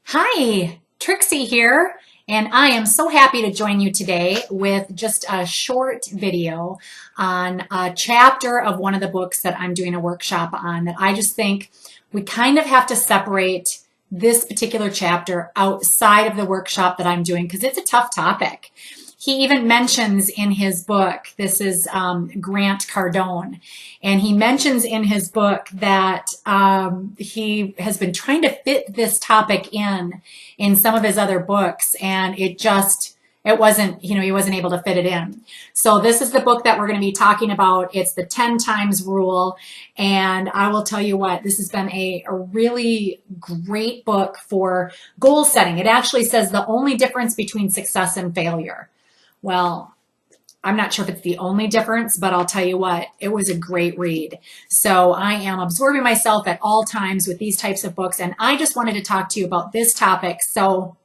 Hi, Trixie here, and I am so happy to join you today with just a short video on a chapter of one of the books that I'm doing a workshop on that I just think we kind of have to separate this particular chapter outside of the workshop that I'm doing because it's a tough topic. He even mentions in his book, this is Grant Cardone, and he mentions in his book that he has been trying to fit this topic in some of his other books, and it wasn't, he wasn't able to fit it in. So this is the book that we're going to be talking about. It's the 10 times rule. And I will tell you what, this has been a really great book for goal setting. It actually says the only difference between success and failure. Well, I'm not sure if it's the only difference, but I'll tell you what, it was a great read. So I am absorbing myself at all times with these types of books, and I just wanted to talk to you about this topic. So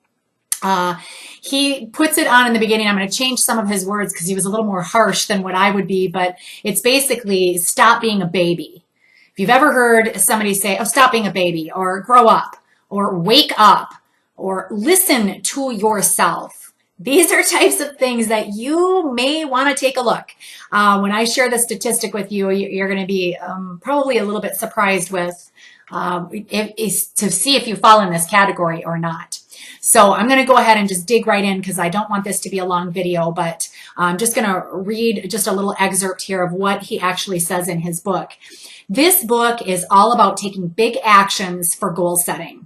he puts it on in the beginning. I'm going to change some of his words because he was a little more harsh than what I would be, but it's basically stop being a baby. If you've ever heard somebody say, oh, stop being a baby, or grow up, or wake up, or listen to yourself. These are types of things that you may want to take a look. When I share the statistic with you, you're going to be probably a little bit surprised with to see if you fall in this category or not. So I'm going to go ahead and just dig right in because I don't want this to be a long video, but I'm just going to read just a little excerpt here of what he actually says in his book. This book is all about taking big actions for goal setting.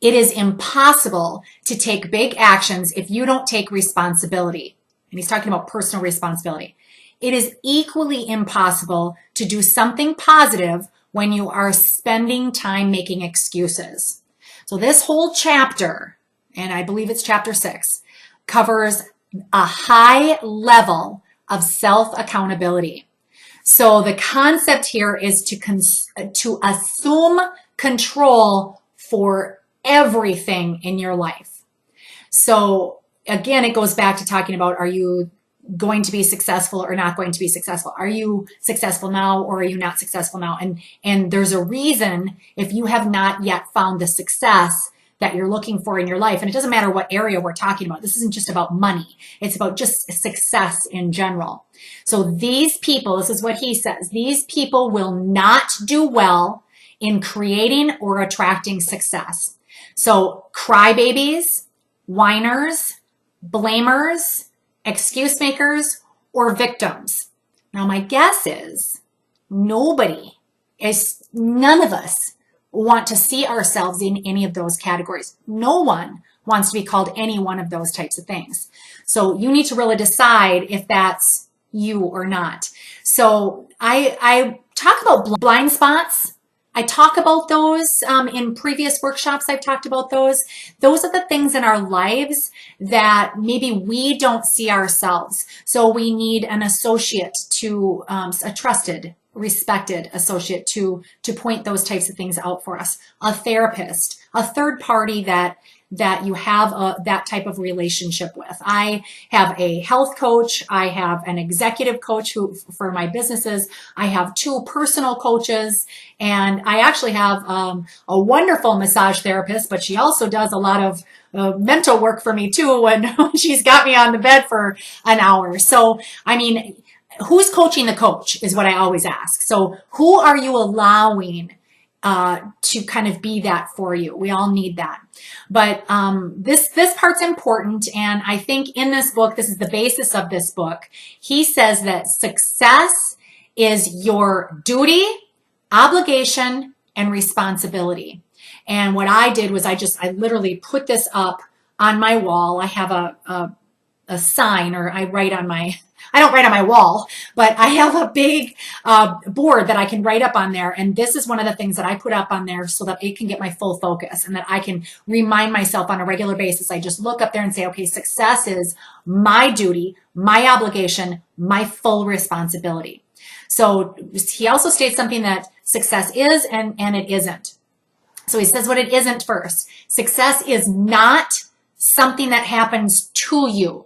It is impossible to take big actions if you don't take responsibility. And he's talking about personal responsibility. It is equally impossible to do something positive when you are spending time making excuses. So this whole chapter, and I believe it's chapter 6, covers a high level of self-accountability. So the concept here is to assume control for everything in your life. So again, it goes back to talking about, are you going to be successful or not going to be successful? Are you successful now or are you not successful now? And there's a reason if you have not yet found the success that you're looking for in your life. And it doesn't matter what area we're talking about. This isn't just about money. It's about just success in general. So these people, this is what he says, these people will not do well in creating or attracting success. So crybabies, whiners, blamers, excuse makers, or victims. Now my guess is none of us want to see ourselves in any of those categories. No one wants to be called any one of those types of things. So you need to really decide if that's you or not. So I talk about blind spots. I talk about those in previous workshops. I've talked about those. Those are the things in our lives that maybe we don't see ourselves. So we need an associate to, a trusted, respected associate to point those types of things out for us. A therapist, a third party that you have that type of relationship with. I have a health coach. I have an executive coach for my businesses. I have 2 personal coaches, and I actually have a wonderful massage therapist, but she also does a lot of mental work for me too when she's got me on the bed for an hour. So, I mean, who's coaching the coach is what I always ask. So who are you allowing to kind of be that for you? We all need that. But this part's important, and I think in this book, this is the basis of this book. He says that success is your duty, obligation, and responsibility. And what I did was I literally put this up on my wall. I have a sign, or I don't write on my wall, but I have a big board that I can write up on there. And this is one of the things that I put up on there so that it can get my full focus and that I can remind myself on a regular basis. I just look up there and say, okay, success is my duty, my obligation, my full responsibility. So he also states something that success is and it isn't. So he says what it isn't first. Success is not something that happens to you.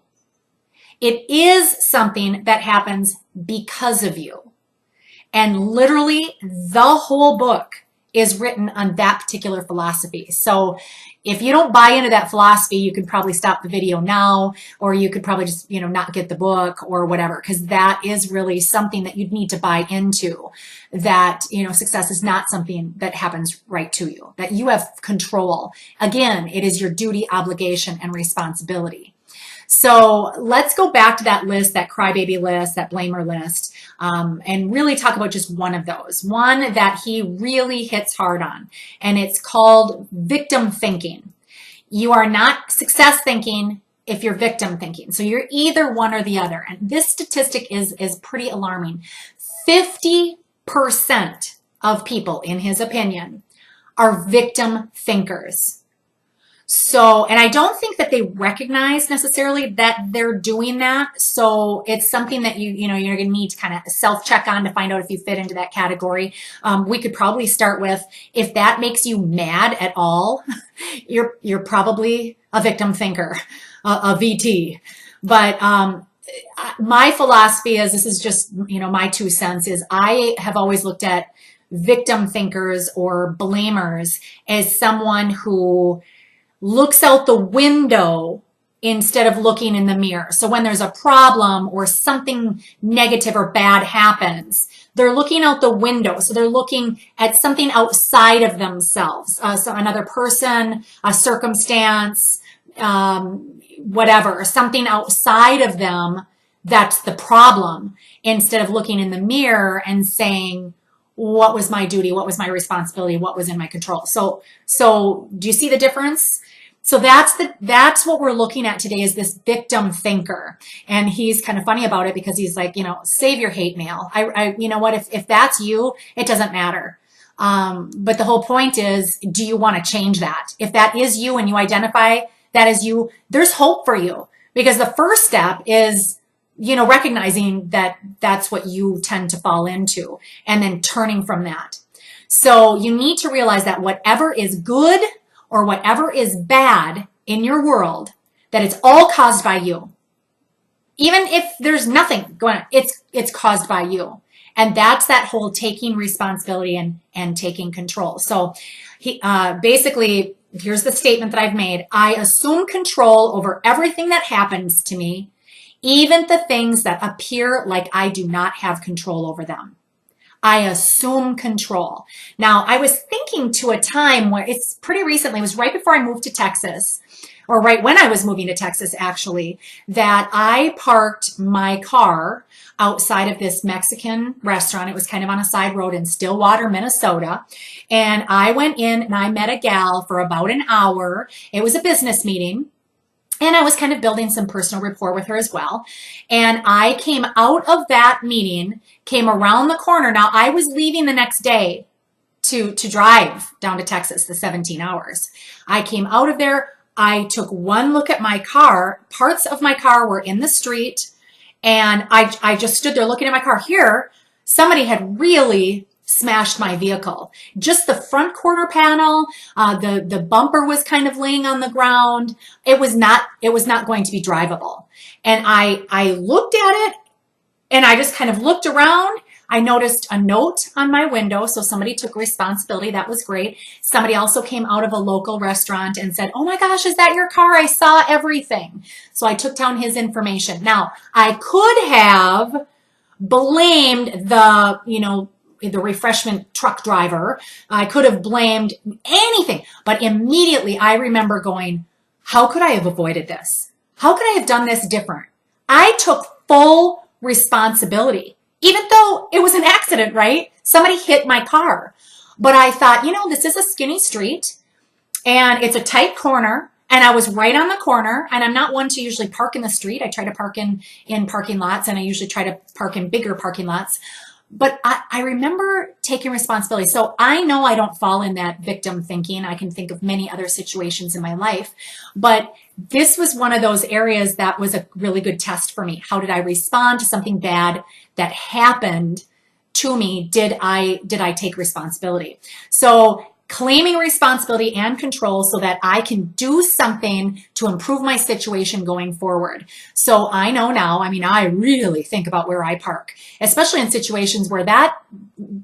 It is something that happens because of you. And literally the whole book is written on that particular philosophy. So if you don't buy into that philosophy, you could probably stop the video now, or you could probably just, not get the book or whatever, because that is really something that you'd need to buy into, that, success is not something that happens right to you, that you have control. Again, it is your duty, obligation, and responsibility. So let's go back to that list, that crybaby list, that blamer list, and really talk about just one of those, one that he really hits hard on, and it's called victim thinking. You are not success thinking if you're victim thinking. So you're either one or the other. And this statistic is pretty alarming. 50% of people, in his opinion, are victim thinkers. So, and I don't think that they recognize necessarily that they're doing that. So it's something that you're going to need to kind of self-check on to find out if you fit into that category. We could probably start with, if that makes you mad at all, you're probably a victim thinker, a VT. But my philosophy is, this is just, my 2 cents, is I have always looked at victim thinkers or blamers as someone who looks out the window instead of looking in the mirror. So when there's a problem or something negative or bad happens, they're looking out the window. So they're looking at something outside of themselves, so another person, a circumstance, whatever, something outside of them that's the problem, instead of looking in the mirror and saying, what was my duty? What was my responsibility? What was in my control? So do you see the difference? So that's what we're looking at today, is this victim thinker. And he's kind of funny about it because he's like, save your hate mail. You know what, if that's you, it doesn't matter. But the whole point is, do you want to change that? If that is you and you identify that as you, there's hope for you, because the first step is, recognizing that that's what you tend to fall into, and then turning from that. So you need to realize that whatever is good or whatever is bad in your world, that it's all caused by you. Even if there's nothing going on, it's caused by you. And that's that whole taking responsibility and taking control. So he basically, here's the statement that I've made: I assume control over everything that happens to me, even the things that appear like I do not have control over them. I assume control. Now, I was thinking to a time where, it's pretty recently, it was right before I moved to Texas, or right when I was moving to Texas, actually, that I parked my car outside of this Mexican restaurant. It was kind of on a side road in Stillwater, Minnesota. And I went in and I met a gal for about an hour. It was a business meeting. And I was kind of building some personal rapport with her as well. And I came out of that meeting, came around the corner. Now, I was leaving the next day to drive down to Texas, the 17 hours. I came out of there. I took one look at my car. Parts of my car were in the street. And I just stood there looking at my car. Here, somebody had really smashed my vehicle. Just the front quarter panel, the bumper was kind of laying on the ground. It was not going to be drivable. And I looked at it, and I just kind of looked around. I noticed a note on my window, so somebody took responsibility. That was great. Somebody also came out of a local restaurant and said, "Oh my gosh, is that your car? I saw everything." So I took down his information. Now, I could have blamed the refreshment truck driver. I could have blamed anything, but immediately I remember going, how could I have avoided this? How could I have done this different? I took full responsibility, even though it was an accident, right? Somebody hit my car. But I thought, this is a skinny street and it's a tight corner, and I was right on the corner, and I'm not one to usually park in the street. I try to park in parking lots, and I usually try to park in bigger parking lots. But I remember taking responsibility. So I know I don't fall in that victim thinking. I can think of many other situations in my life. But this was one of those areas that was a really good test for me. How did I respond to something bad that happened to me? Did I take responsibility? So claiming responsibility and control so that I can do something to improve my situation going forward. So I know now, I really think about where I park, especially in situations where that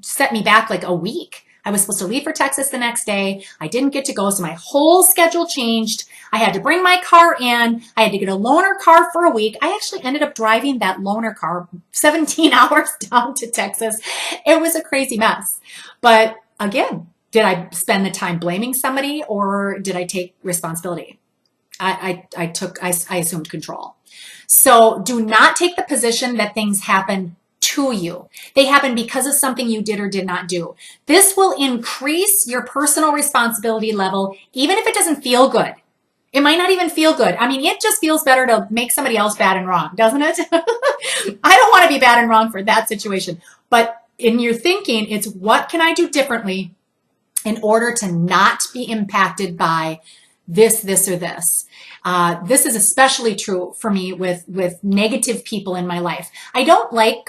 set me back like a week. I was supposed to leave for Texas the next day. I didn't get to go, so my whole schedule changed. I had to bring my car in. I had to get a loaner car for a week. I actually ended up driving that loaner car 17 hours down to Texas. It was a crazy mess. But again, did I spend the time blaming somebody or did I take responsibility? I assumed control. So do not take the position that things happen to you. They happen because of something you did or did not do. This will increase your personal responsibility level, even if it doesn't feel good. It might not even feel good. I mean, it just feels better to make somebody else bad and wrong, doesn't it? I don't want to be bad and wrong for that situation. But in your thinking, it's what can I do differently in order to not be impacted by this, or this. This is especially true for me with negative people in my life. I don't like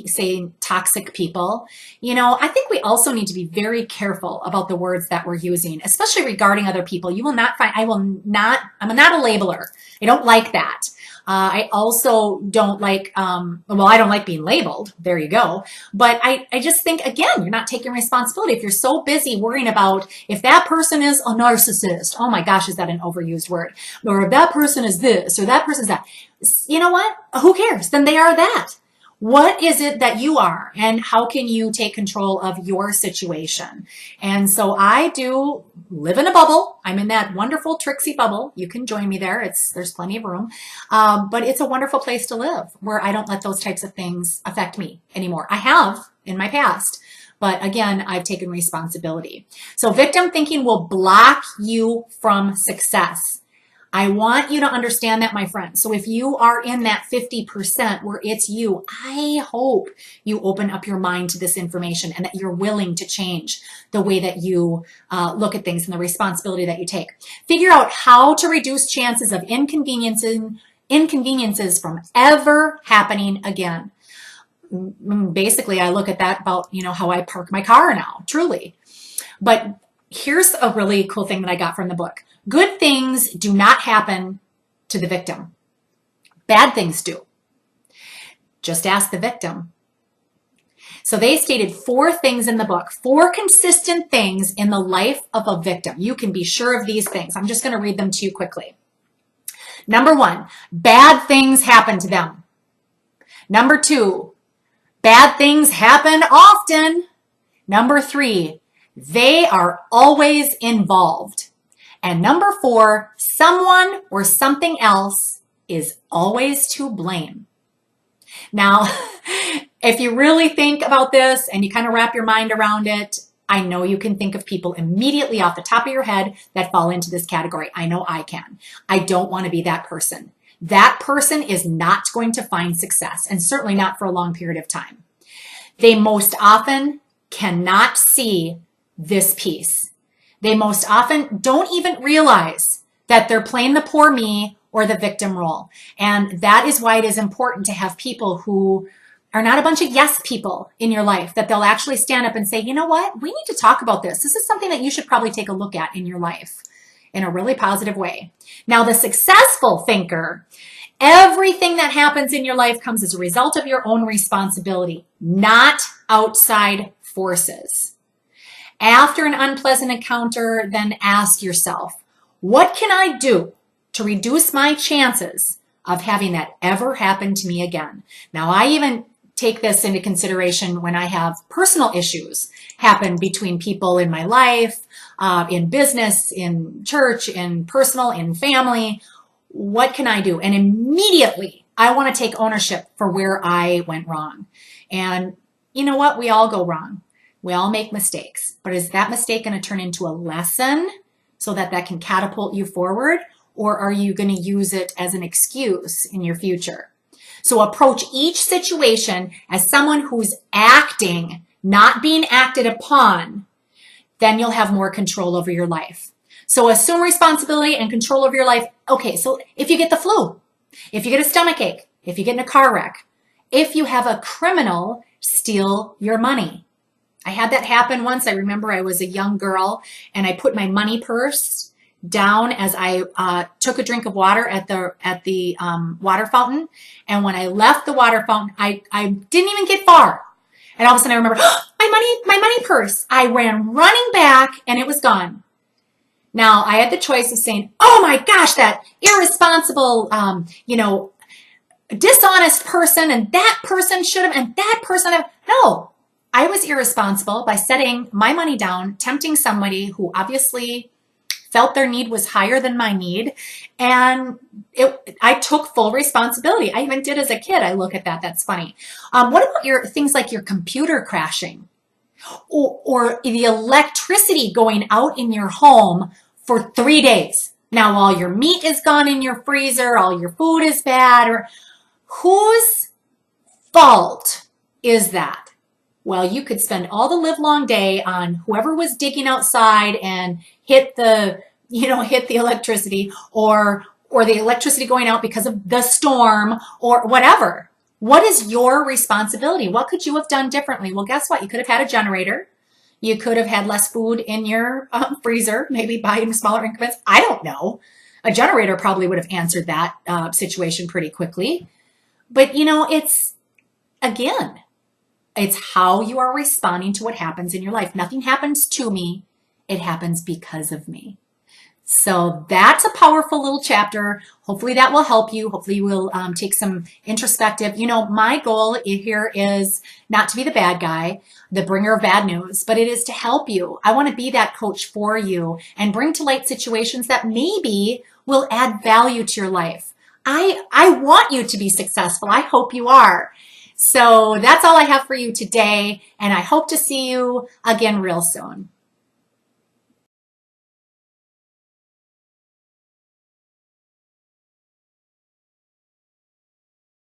saying toxic people. You know, I think we also need to be very careful about the words that we're using, especially regarding other people. You will not find, I'm not a labeler. I don't like that. I also don't like, well, I don't like being labeled. There you go. But I just think, again, you're not taking responsibility. If you're so busy worrying about if that person is a narcissist, oh my gosh, is that an overused word? Or if that person is this or that person's that, you know what? Who cares? Then they are that. What is it that you are and how can you take control of your situation? And so I do live in a bubble. I'm in that wonderful Trixie bubble. You can join me there. There's plenty of room. But it's a wonderful place to live where I don't let those types of things affect me anymore. I have in my past, but again, I've taken responsibility. So victim thinking will block you from success. I want you to understand that, my friend. So if you are in that 50% where it's you, I hope you open up your mind to this information and that you're willing to change the way that you look at things and the responsibility that you take. Figure out how to reduce chances of inconveniences from ever happening again. Basically, I look at that about, you know, how I park my car now, truly. But here's a really cool thing that I got from the book. Good things do not happen to the victim. Bad things do. Just ask the victim. So they stated 4 things in the book, 4 consistent things in the life of a victim. You can be sure of these things. I'm just going to read them to you quickly. Number 1, bad things happen to them. Number 2, bad things happen often. Number 3, they are always involved. And number 4, someone or something else is always to blame. Now, if you really think about this and you kind of wrap your mind around it, I know you can think of people immediately off the top of your head that fall into this category. I know I can. I don't want to be that person. That person is not going to find success, and certainly not for a long period of time. They most often cannot see this piece. They most often don't even realize that they're playing the poor me or the victim role. And that is why it is important to have people who are not a bunch of yes people in your life, that they'll actually stand up and say, you know what, we need to talk about this. This is something that you should probably take a look at in your life in a really positive way. Now, the successful thinker, everything that happens in your life comes as a result of your own responsibility, not outside forces. After an unpleasant encounter, then ask yourself, what can I do to reduce my chances of having that ever happen to me again? Now, I even take this into consideration when I have personal issues happen between people in my life, in business, in church, in personal, in family. What can I do? And immediately, I want to take ownership for where I went wrong. And you know what? We all go wrong. We all make mistakes, but is that mistake going to turn into a lesson so that that can catapult you forward? Or are you going to use it as an excuse in your future? So approach each situation as someone who's acting, not being acted upon. Then you'll have more control over your life. So assume responsibility and control over your life. Okay, so if you get the flu, if you get a stomach ache, if you get in a car wreck, if you have a criminal steal your money. I had that happen once. I remember I was a young girl and I put my money purse down as I took a drink of water at the water fountain. And when I left the water fountain, I didn't even get far. And all of a sudden I remember, oh, my money purse. I ran running back and it was gone. Now I had the choice of saying, oh my gosh, that irresponsible, dishonest person, and that person should have, and that person have. No, I was irresponsible by setting my money down, tempting somebody who obviously felt their need was higher than my need. And I took full responsibility. I even did as a kid. I look at that. That's funny. What about your things like your computer crashing or the electricity going out in your home for 3 days? Now all your meat is gone in your freezer, all your food is bad, or whose fault is that? Well, you could spend all the livelong day on whoever was digging outside and hit the electricity, or the electricity going out because of the storm or whatever. What is your responsibility? What could you have done differently? Well, guess what? You could have had a generator. You could have had less food in your freezer, maybe buying smaller increments. I don't know. A generator probably would have answered that situation pretty quickly. But it's how you are responding to what happens in your life. Nothing happens to me. It happens because of me. So that's a powerful little chapter. Hopefully that will help you. Hopefully you will take some introspective. My goal here is not to be the bad guy, the bringer of bad news, but it is to help you. I want to be that coach for you and bring to light situations that maybe will add value to your life. I want you to be successful. I hope you are. So that's all I have for you today, and I hope to see you again real soon.